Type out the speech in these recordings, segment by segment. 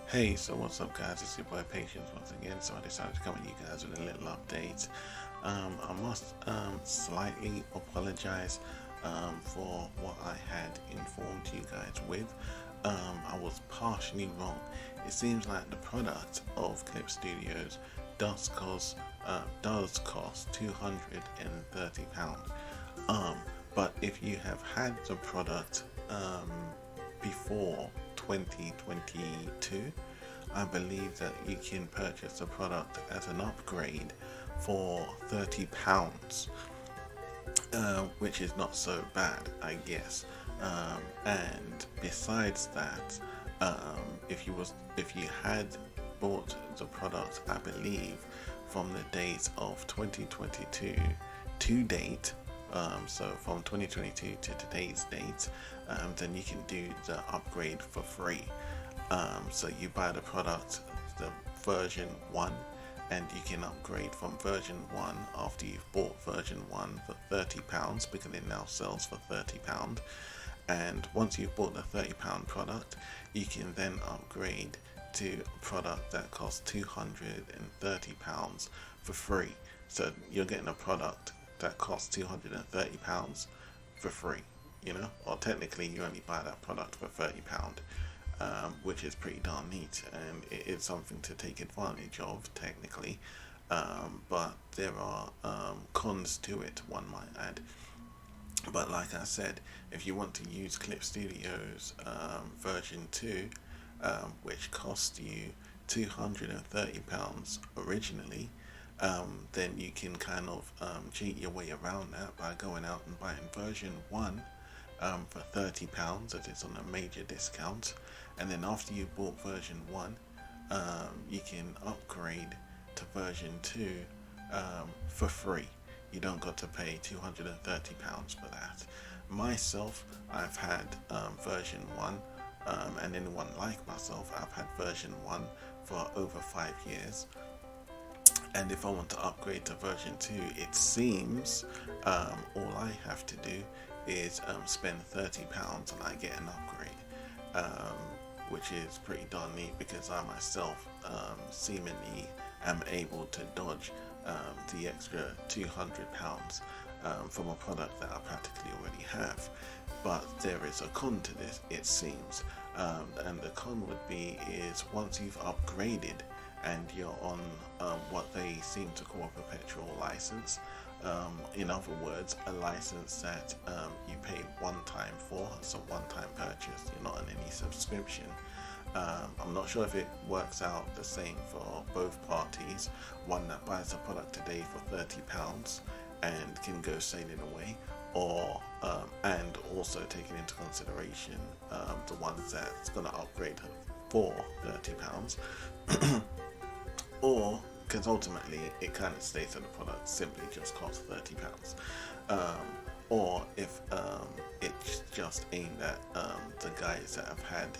Hey, so what's up guys, it's your boy Patience once again. So I decided to come at you guys with a little update. I must slightly apologize for what I had informed you guys with. I was partially wrong. It seems like the product of Clip Studios does cost £230. But if you have had the product before 2022, I believe that you can purchase the product as an upgrade for £30, which is not so bad, I guess. And besides that, if you had bought the product, I believe, from the dates of 2022 to date, so from 2022 to today's date, then you can do the upgrade for free. So you buy the product, the version 1, and you can upgrade from version 1 after you've bought version 1 for £30, because it now sells for £30. And once you've bought the £30 product, you can then upgrade to a product that costs £230 for free. So you're getting a product that costs £230 for free, or technically you only buy that product for £30, which is pretty darn neat, and it is something to take advantage of technically, but there are cons to it, one might add. But like I said, if you want to use Clip Studios version 2, which cost you £230 originally, then you can kind of cheat your way around that by going out and buying version 1 for £30, that is on a major discount. And then after you bought version 1, you can upgrade to version 2 for free. You don't got to pay £230 for that. Myself, I've had version 1, and anyone like myself, I've had version 1 for over 5 years. And if I want to upgrade to version 2, it seems all I have to do is spend £30 and I get an upgrade, which is pretty darn neat, because I myself seemingly am able to dodge the extra £200 from a product that I practically already have. But there is a con to this, it seems, and the con would be is once you've upgraded and you're on what they seem to call a perpetual license. In other words, a license that you pay one time for. It's a one-time purchase, you're not on any subscription. I'm not sure if it works out the same for both parties. One that buys the product today for £30 and can go sailing away, or and also taking into consideration the ones that's going to upgrade for £30. Or, because ultimately it kind of states that the product simply just costs £30, or if it's just aimed at the guys that have had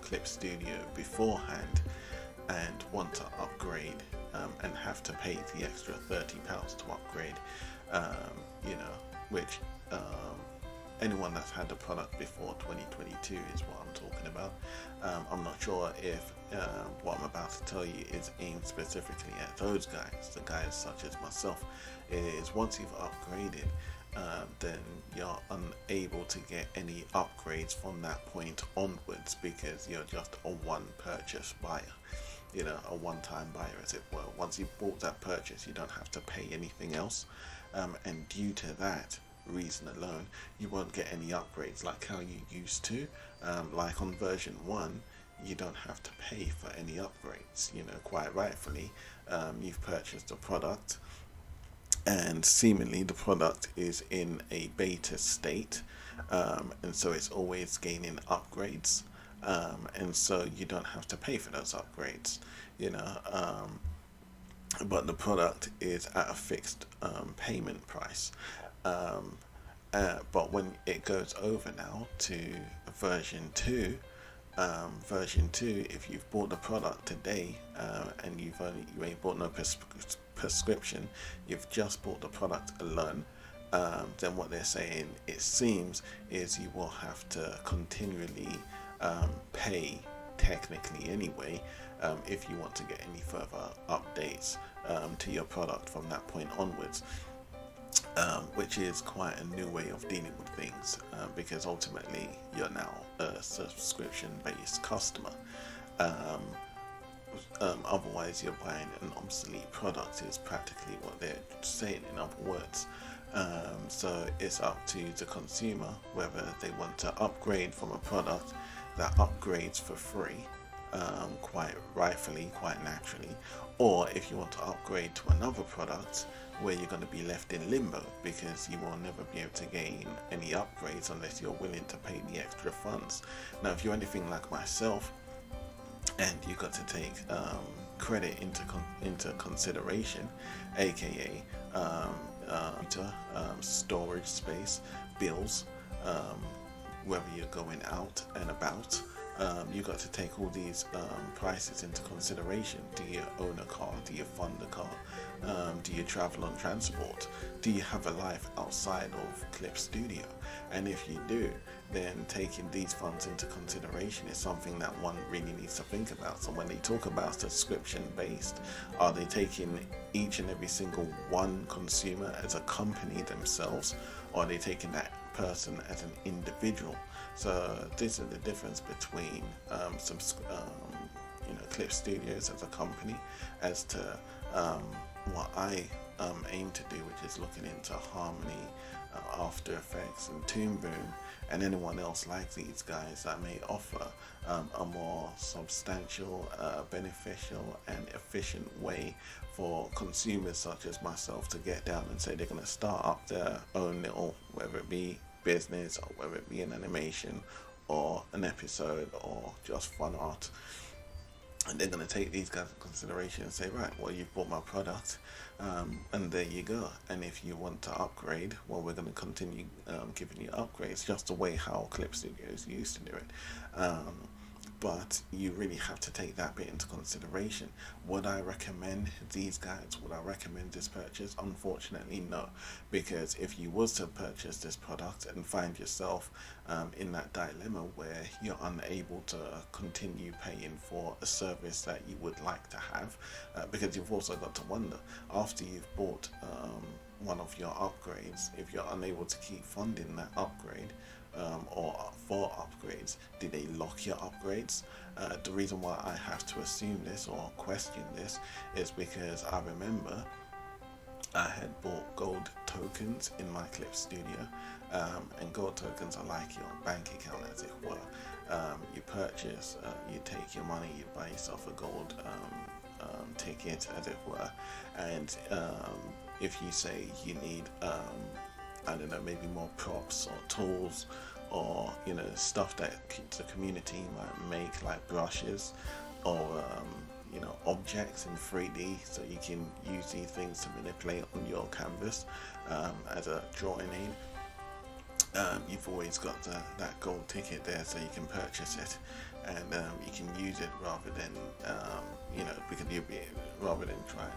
Clip Studio beforehand and want to upgrade and have to pay the extra £30 to upgrade, which anyone that's had the product before 2022 is what I'm talking about. I'm not sure if what I'm about to tell you is aimed specifically at those guys. The guys such as myself, is once you've upgraded, then you're unable to get any upgrades from that point onwards, because you're just a one purchase buyer, a one-time buyer as it were. Once you've bought that purchase, you don't have to pay anything else, and due to that reason alone, you won't get any upgrades like how you used to. Like on version 1, you don't have to pay for any upgrades. Quite rightfully, you've purchased a product and seemingly the product is in a beta state, and so it's always gaining upgrades, and so you don't have to pay for those upgrades, but the product is at a fixed payment price. But when it goes over now to version 2, if you've bought the product today, and you ain't bought no prescription, you've just bought the product alone, then what they're saying, it seems, is you will have to continually pay, technically anyway, if you want to get any further updates to your product from that point onwards. Which is quite a new way of dealing with things, because ultimately you're now a subscription-based customer. Otherwise, you're buying an obsolete product, is practically what they're saying, in other words. So it's up to the consumer whether they want to upgrade from a product that upgrades for free, quite rightfully, quite naturally, or if you want to upgrade to another product where you're going to be left in limbo, because you will never be able to gain any upgrades unless you're willing to pay the extra funds. Now, if you're anything like myself and you've got to take credit into consideration, aka storage space, bills, whether you're going out and about, you've got to take all these prices into consideration. Do you own a car? Do you fund a car? Do you travel on transport? Do you have a life outside of Clip Studio? And if you do, then taking these funds into consideration is something that one really needs to think about. So when they talk about subscription based, are they taking each and every single one consumer as a company themselves, or are they taking that person as an individual? So this is the difference between Clip Studios as a company, as to what I aim to do, which is looking into Harmony, After Effects and Toon Boom, and anyone else like these guys that may offer a more substantial, beneficial and efficient way for consumers such as myself to get down and say they're going to start up their own little, whether it be business or whether it be an animation or an episode or just fun art. And they're going to take these guys into consideration and say, right, well, you've bought my product, and there you go. And if you want to upgrade, well, we're going to continue giving you upgrades, just the way how Clip Studios used to do it. But you really have to take that bit into consideration. Would I recommend these guides? Would I recommend this purchase? Unfortunately, no. Because if you was to purchase this product and find yourself in that dilemma where you're unable to continue paying for a service that you would like to have, because you've also got to wonder, after you've bought one of your upgrades, if you're unable to keep funding that upgrade, or for upgrades, do they lock your upgrades? The reason why I have to assume this or question this is because I remember I had bought gold tokens in my Clip Studio, and gold tokens are like your bank account, as it were. You purchase, you take your money, you buy yourself a gold ticket, as it were, and if you say you need I don't know, maybe more props or tools, or stuff that the community might make, like brushes or objects in 3D, so you can use these things to manipulate on your canvas as a drawing aid. You've always got that gold ticket there, so you can purchase it, and you can use it rather than rather than trying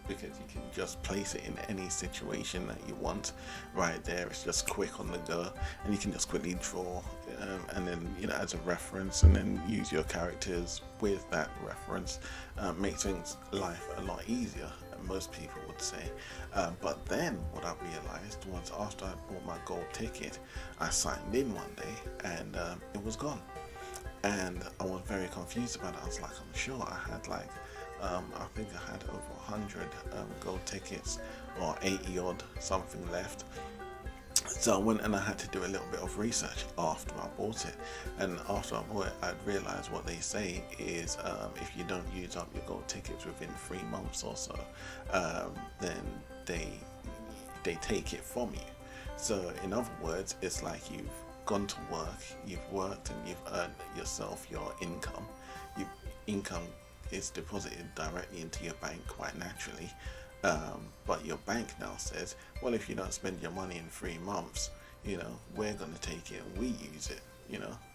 because you can just place it in any situation that you want right there. It's just quick on the go, and you can just quickly draw, and then as a reference, and then use your characters with that reference. Makes things life a lot easier, most people would say. But then what I realized was, after I bought my gold ticket, I signed in one day and it was gone, and I was very confused about it. I was like, I'm sure I had I think I had over 100 gold tickets, or 80 odd something left. So I went and I had to do a little bit of research after I bought it, and after I bought it, I realized what they say is if you don't use up your gold tickets within 3 months or so, then they take it from you. So in other words, it's like you've gone to work, you've worked, and you've earned yourself your income. Your income is deposited directly into your bank quite naturally, but your bank now says, well, if you don't spend your money in 3 months, we're going to take it and we use it.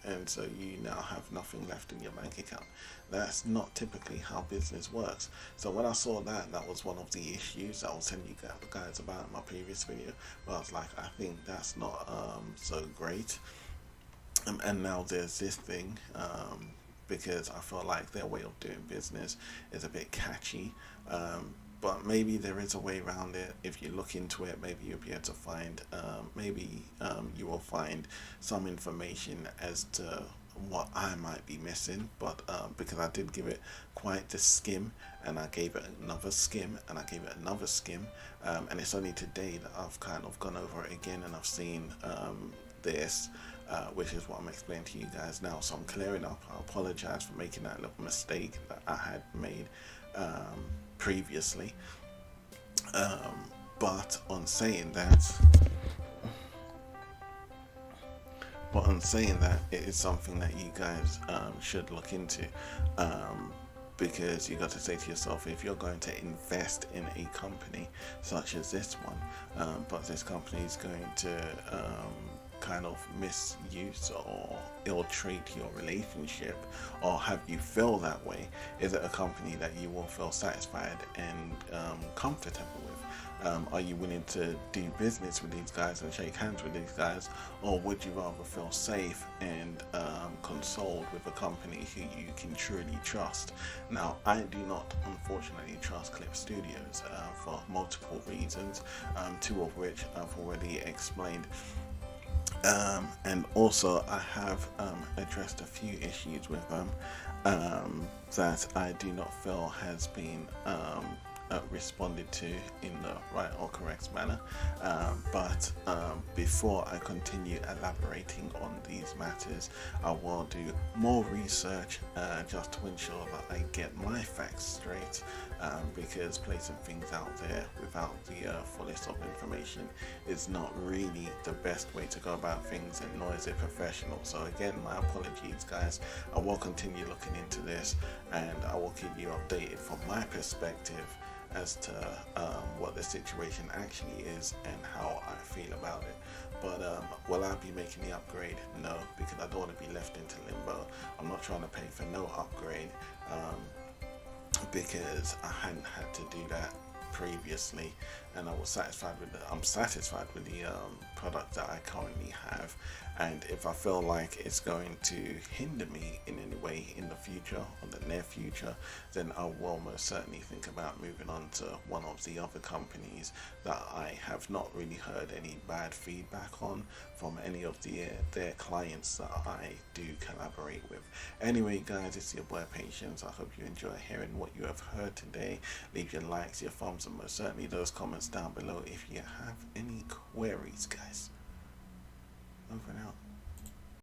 and so you now have nothing left in your bank account. That's not typically how business works. So when I saw that, that was one of the issues I was telling you guys about in my previous video. But I was like, I think that's not so great. And now there's this thing, because I feel like their way of doing business is a bit catchy. But maybe there is a way around it. If you look into it, maybe you'll be able to find, you will find some information as to what I might be missing. But because I did give it quite the skim, and I gave it another skim, and I gave it another skim, and it's only today that I've kind of gone over it again, and I've seen this, which is what I'm explaining to you guys now. So I'm clearing up. I apologize for making that little mistake that I had made previously, but on saying that, it is something that you guys should look into, because you got to say to yourself, if you're going to invest in a company such as this one, but this company is going to kind of misuse or ill-treat your relationship, or have you feel that way, is it a company that you will feel satisfied and comfortable with? Are you willing to do business with these guys and shake hands with these guys, or would you rather feel safe and consoled with a company who you can truly trust? Now, I do not unfortunately trust Clip Studios for multiple reasons, two of which I've already explained. And also I have addressed a few issues with them that I do not feel has been responded to in the right or correct manner. But before I continue elaborating on these matters, I will do more research just to ensure that I get my facts straight, because placing things out there without the fullest of information is not really the best way to go about things, and nor is it professional. So again, my apologies guys. I will continue looking into this, and I will keep you updated from my perspective as to what the situation actually is and how I feel about it. But will I be making the upgrade? No, because I don't want to be left into limbo. I'm not trying to pay for no upgrade, because I hadn't had to do that previously, and I'm satisfied with the product that I currently have. And if I feel like it's going to hinder me in any way in the future or the near future, then I will most certainly think about moving on to one of the other companies that I have not really heard any bad feedback on from any of their clients that I do collaborate with. Anyway guys, it's your boy Patience. I hope you enjoy hearing what you have heard today. Leave your likes, your thumbs, and most certainly those comments down below if you have any queries guys. Over and out.